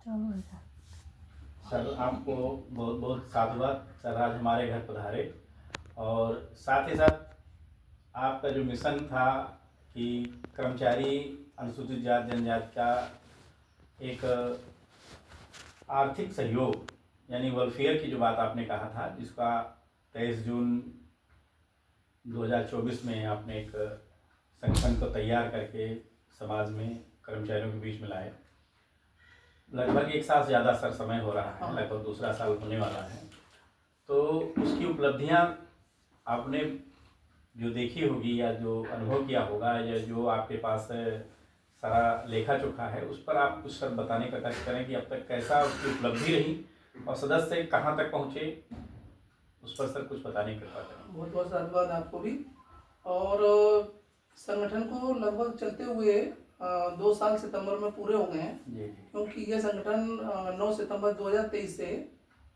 Sir आपको बहुत बहुत साधुवाद सर, आज हमारे घर पधारे। और साथ ही साथ आपका जो मिशन था कि कर्मचारी अनुसूचित जाति जनजाति का एक आर्थिक सहयोग यानी वेलफेयर की जो बात आपने कहा था, जिसका 23 जून 2024 में आपने एक संगठन को तैयार करके समाज में कर्मचारियों के बीच में लाए। लगभग 1 साल से ज़्यादा सर समय हो रहा है, लगभग दूसरा साल होने वाला है। तो उसकी उपलब्धियां आपने जो देखी होगी या जो अनुभव किया होगा या जो आपके पास सारा लेखा जोखा है, उस पर आप कुछ सर बताने का कष्ट करें कि अब तक कैसा उसकी उपलब्धि रही और सदस्य कहाँ तक पहुँचे, उस पर सर कुछ बताने की कृपा करें। बहुत बहुत धन्यवाद आपको भी। और संगठन को लगभग चलते हुए 2 साल सितंबर में पूरे हो गए हैं जी। क्योंकि ये संगठन 9 सितंबर 2023 से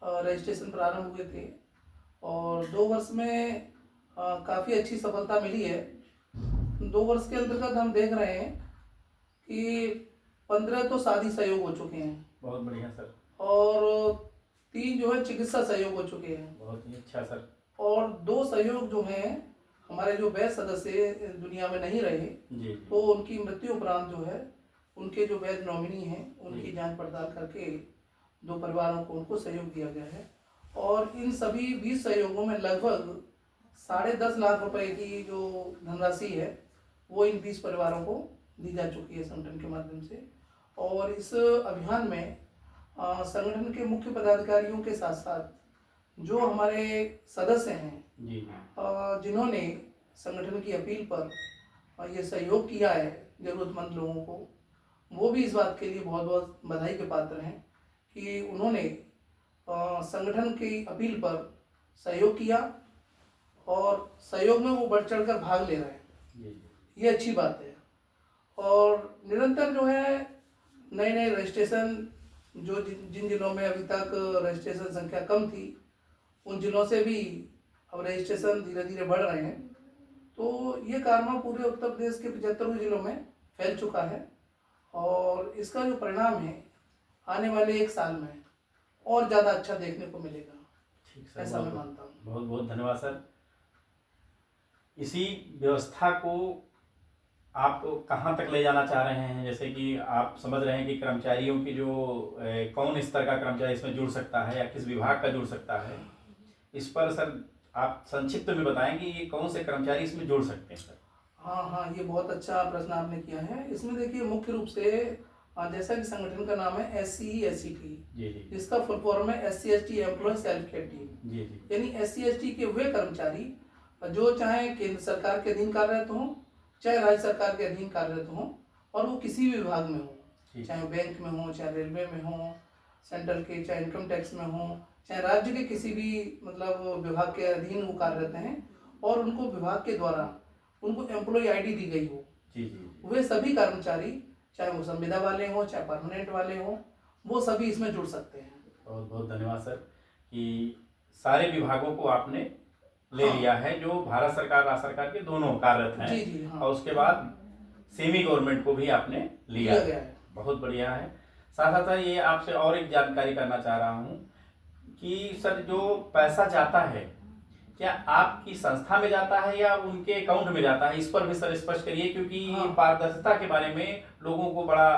रजिस्ट्रेशन प्रारंभ हुए थे और 2 वर्ष में काफ़ी अच्छी सफलता मिली है। 2 वर्ष के अंतर्गत हम देख रहे हैं कि 15 तो शादी सहयोग हो चुके हैं। बहुत बढ़िया सर। और 3 जो है चिकित्सा सहयोग हो चुके हैं। बहुत ही अच्छा सर। और 2 सहयोग जो हैं हमारे जो वैध सदस्य दुनिया में नहीं रहे जी। तो उनकी मृत्यु उपरांत जो है उनके जो वैध नॉमिनी हैं उनकी जांच पड़ताल करके 2 परिवारों को उनको सहयोग दिया गया है। और इन सभी 20 सहयोगों में लगभग 10.5 लाख रुपए की जो धनराशि है वो इन 20 परिवारों को दी जा चुकी है संगठन के माध्यम से। और इस अभियान में संगठन के मुख्य पदाधिकारियों के साथ साथ जो हमारे सदस्य हैं जी, जिन्होंने संगठन की अपील पर ये सहयोग किया है जरूरतमंद लोगों को, वो भी इस बात के लिए बहुत बहुत बधाई के पात्र हैं कि उन्होंने संगठन की अपील पर सहयोग किया और सहयोग में वो बढ़ चढ़ कर भाग ले रहे हैं। ये अच्छी बात है। और निरंतर जो है नए नए रजिस्ट्रेशन जो जिन जिलों में अभी तक रजिस्ट्रेशन संख्या कम थी उन जिलों से भी अब रजिस्ट्रेशन धीरे धीरे बढ़ रहे हैं। तो ये कारनामा पूरे उत्तर प्रदेश के 75 जिलों में फैल चुका है और इसका जो परिणाम है आने वाले 1 साल में और ज़्यादा अच्छा देखने को मिलेगा। ठीक सर, ऐसा मैं मानता हूँ। बहुत बहुत धन्यवाद सर। इसी व्यवस्था को आप कहाँ तक ले जाना चाह रहे हैं? जैसे कि आप समझ रहे हैं कि कर्मचारियों की जो कौन स्तर का कर्मचारी इसमें जुड़ सकता है या किस विभाग का जुड़ सकता है, इस पर सर आप संक्षिप्त में बताएं कि ये कौन से कर्मचारी इसमें जुड़ सकते हैं सर? हाँ, ये बहुत अच्छा प्रश्न आपने किया है। इसमें देखिए मुख्य रूप से जैसा कि संगठन का नाम है SCE-SCT, जिसका फुल फॉर्म है SC/ST employ self care team. यानी SC/ST के वे कर्मचारी जो चाहे केंद्र सरकार के अधीन कार्यरत हों चाहे राज्य सरकार के अधीन कार्यरत हों और वो किसी भी विभाग में हो, चाहे बैंक में हो, चाहे रेलवे में हो, सेंट्रल के चाहे इनकम टैक्स में हो, चाहे राज्य के किसी भी मतलब विभाग के अधीन वो कार्यरत हैं और उनको विभाग के द्वारा उनको एम्प्लॉय ID दी गई हो, वे सभी कर्मचारी चाहे वो संविदा वाले हों चाहे परमानेंट वाले हों, वो सभी इसमें जुड़ सकते हैं। बहुत बहुत धन्यवाद सर कि सारे विभागों को आपने ले लिया है जो भारत सरकार राज्य सरकार के दोनों कार्यरत हैं। जी, हाँ। और उसके बाद सेमी गवर्नमेंट को भी आपने लिया गया है। बहुत बढ़िया है। साथ साथ ये आपसे और एक जानकारी करना चाह रहा हूँ कि सर जो पैसा जाता है क्या आपकी संस्था में जाता है या उनके अकाउंट में जाता है, इस पर भी सर स्पष्ट करिए, क्योंकि पारदर्शिता के बारे में लोगों को बड़ा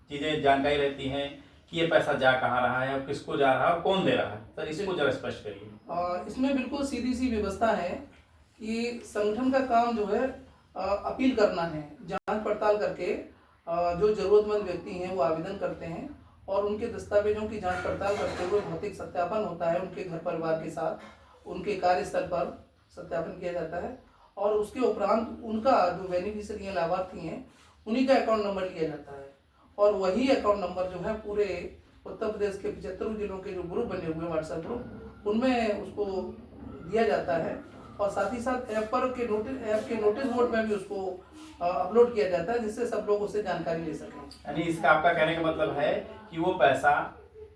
चीजें जानकारी रहती हैं कि ये पैसा जा कहाँ रहा है और किसको जा रहा है और कौन दे रहा है। सर इसको जरा स्पष्ट करिए। इसमें बिल्कुल सीधी सी व्यवस्था है कि संगठन का काम जो है अपील करना है, जांच पड़ताल करके जो जरूरतमंद व्यक्ति हैं वो आवेदन करते हैं और उनके दस्तावेजों की जांच पड़ताल करते हुए भौतिक सत्यापन होता है, उनके घर परिवार के साथ उनके कार्यस्थल पर सत्यापन किया जाता है और उसके उपरांत उनका जो बेनिफिशियरी हैं लाभार्थी हैं उन्हीं का अकाउंट नंबर लिया जाता है और वही अकाउंट नंबर जो है पूरे उत्तर प्रदेश के 75 जिलों के जो ग्रुप बने हुए व्हाट्सएप ग्रुप उनमें उसको दिया जाता है और साथ ही साथ ऐप के नोटिस बोर्ड में भी उसको अपलोड किया जाता है जिससे सब लोग उससे जानकारी ले सकें। यानी इसका आपका कहने का मतलब है कि वो पैसा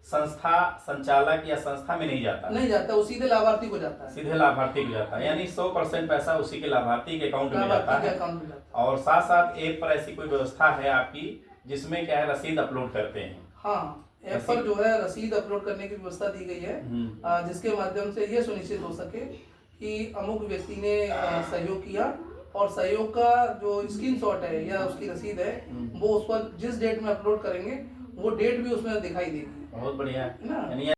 संस्था संचालक या संस्था में नहीं जाता, वो सीधे लाभार्थी को जाता है। सीधे लाभार्थी को जाता है, यानी 100% पैसा उसी के लाभार्थी के अकाउंट में जाता है। और साथ साथ ऐप पर ऐसी कोई व्यवस्था है आपकी जिसमें क्या है रसीद अपलोड करते हैं? हाँ, ऐप पर जो है रसीद अपलोड करने की व्यवस्था दी गई है, जिसके माध्यम से ये सुनिश्चित हो सके कि अमुक व्यक्ति ने सहयोग किया और सहयोग का जो स्क्रीनशॉट है या उसकी रसीद है वो उस पर जिस डेट में अपलोड करेंगे वो डेट भी उसमें दिखाई देगी। बहुत बढ़िया है ना। यानी